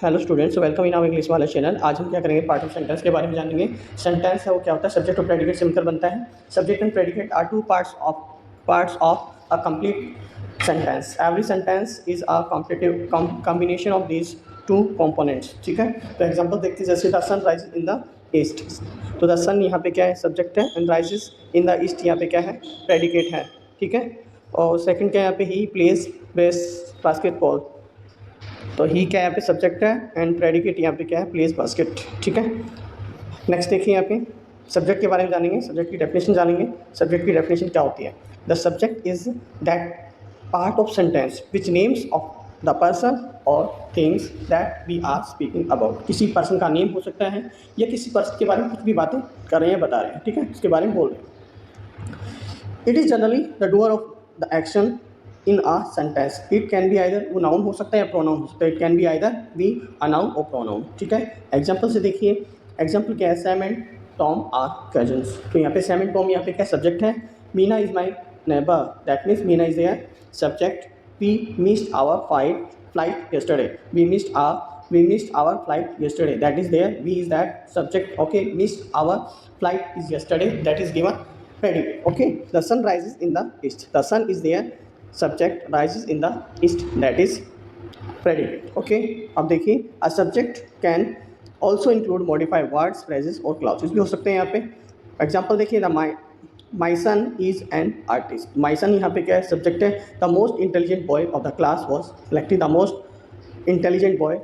Hello students, welcome in our English वाला channel. आज हम क्या करेंगे, पार्ट ऑफ सेंटेंस के बारे में जानेंगे। सेंटेंस है वो क्या होता है, सब्जेक्ट और प्रेडिकेट से मिलकर बनता है। Subject and predicate are two parts of a complete sentence. Every sentence is a combination of these two components. ठीक है, तो एग्जांपल देखते हैं, जैसे the sun rises in the east. तो द सन यहाँ पे क्या है, सब्जेक्ट है, and rises in the east यहाँ पे क्या है, प्रेडिकेट है। ठीक है, और सेकंड क्या है यहाँ पे, ही प्लेज बास्केटबॉल। तो ही क्या यहाँ पे सब्जेक्ट है, एंड प्रेडिकेट यहाँ पे क्या है, प्लेस बास्केट। ठीक है, नेक्स्ट देखिए, यहाँ पे सब्जेक्ट के बारे में जानेंगे, सब्जेक्ट की डेफिनेशन जानेंगे। सब्जेक्ट की डेफिनेशन क्या होती है, the subject is that part of sentence which names of the person और things that we are speaking about. किसी पर्सन का नेम हो सकता है या किसी पर्सन के बारे में कुछ भी बातें कर रहे हैं, बता रहे हैं। ठीक है, उसके बारे में बोल रहे हैं। It is generally the doer of the action in a sentence. It can be either, वो नाउन हो सकता है या प्रोनाउन हो सकता है। It can be either be a noun और प्रोनाउन। ठीक है, एग्जाम्पल से देखिए, एग्जाम्पल क्या है, Sam and Tom are cousins. तो यहाँ पे सैम एंड टॉम यहाँ पे क्या सब्जेक्ट है, Meena is my neighbour, that means Meena is their subject. We missed our flight yesterday, we missed our flight yesterday, that is there, we is that subject. Okay, missed our flight is yesterday, that is given predicate. Okay, the sun rises in the east, the sun is there subject, rises in the east, that is predicate. Okay, अब देखिए, a subject can also include modified words, phrases और clauses भी हो सकते हैं यहाँ पे। Example देखिए, माई सन इज एन आर्टिस्ट। माई सन यहाँ पे क्या है, सब्जेक्ट है। The most intelligent boy of the class was selected, the most intelligent boy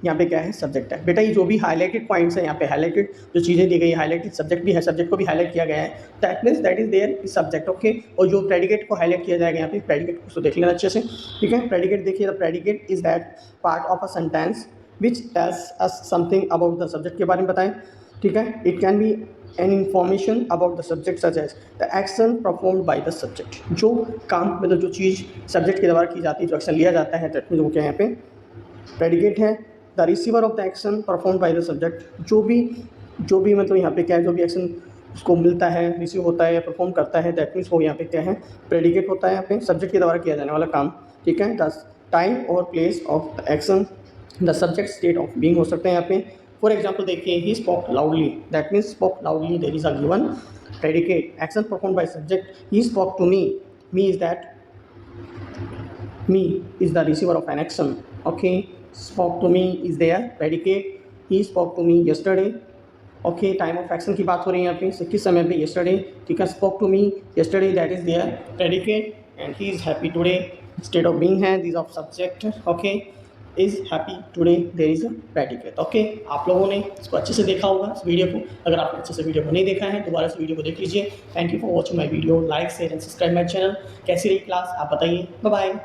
यहाँ पे क्या है, सब्जेक्ट है। बेटा ये जो भी हाईलाइटेड पॉइंट्स है यहाँ पे, हाईलाइटेड जो चीज़ें दी गई है, हाईलाइटेड सब्जेक्ट भी है, सब्जेक्ट को भी हाईलाइट किया गया है, that means that is there is subject. Okay, और जो प्रेडिकेट को हाईलाइट किया जाएगा यहाँ पे, प्रेडिकेट को देख लेना अच्छे से। ठीक है, प्रेडिकेट देखिए, the predicate is that part of a sentence which tells us something about the subject के बारे में बताएं। ठीक है, it can be an information about the subject such as the action performed by the subject. जो काम मतलब जो चीज़ सब्जेक्ट के द्वारा की जाती है, जो एक्शन लिया जाता है, दैट मीन्स वो क्या यहाँ पे प्रेडिकेट है। The receiver of the action performed by the subject, जो भी मतलब यहाँ पे क्या है, जो भी एक्शन उसको मिलता है, रिसीव होता है या परफॉर्म करता है, दैट मीन्स वो यहाँ पे क्या है, प्रेडिकेट होता है यहाँ पे, सब्जेक्ट के द्वारा किया जाने वाला काम। ठीक है, द टाइम और place of the action, the subject state of being हो सकते हैं यहाँ पे। फॉर एग्जाम्पल देखिए, he spoke loudly, that means spoke loudly, there is a given predicate. Action perform by subject, he spoke to me, me is that, me is the receiver of an action. Okay, spoke to me is there predicate, he spoke to me yesterday. Okay, time of action की बात हो रही है यहाँ पे, किस समय पे, yesterday. ठीक है, spoke to me yesterday, that is there predicate, and he is happy today, state of being है, these of subject. Okay, is happy today, there is a predicate. Okay, आप लोगों ने इसको अच्छे से देखा होगा इस वीडियो को। अगर आपने अच्छे से वीडियो को नहीं देखा है, दोबारा इस वीडियो को देख लीजिए। Thank you for watching my video, like share and subscribe my channel. कैसी रही क्लास आप बताइए। Bye bye.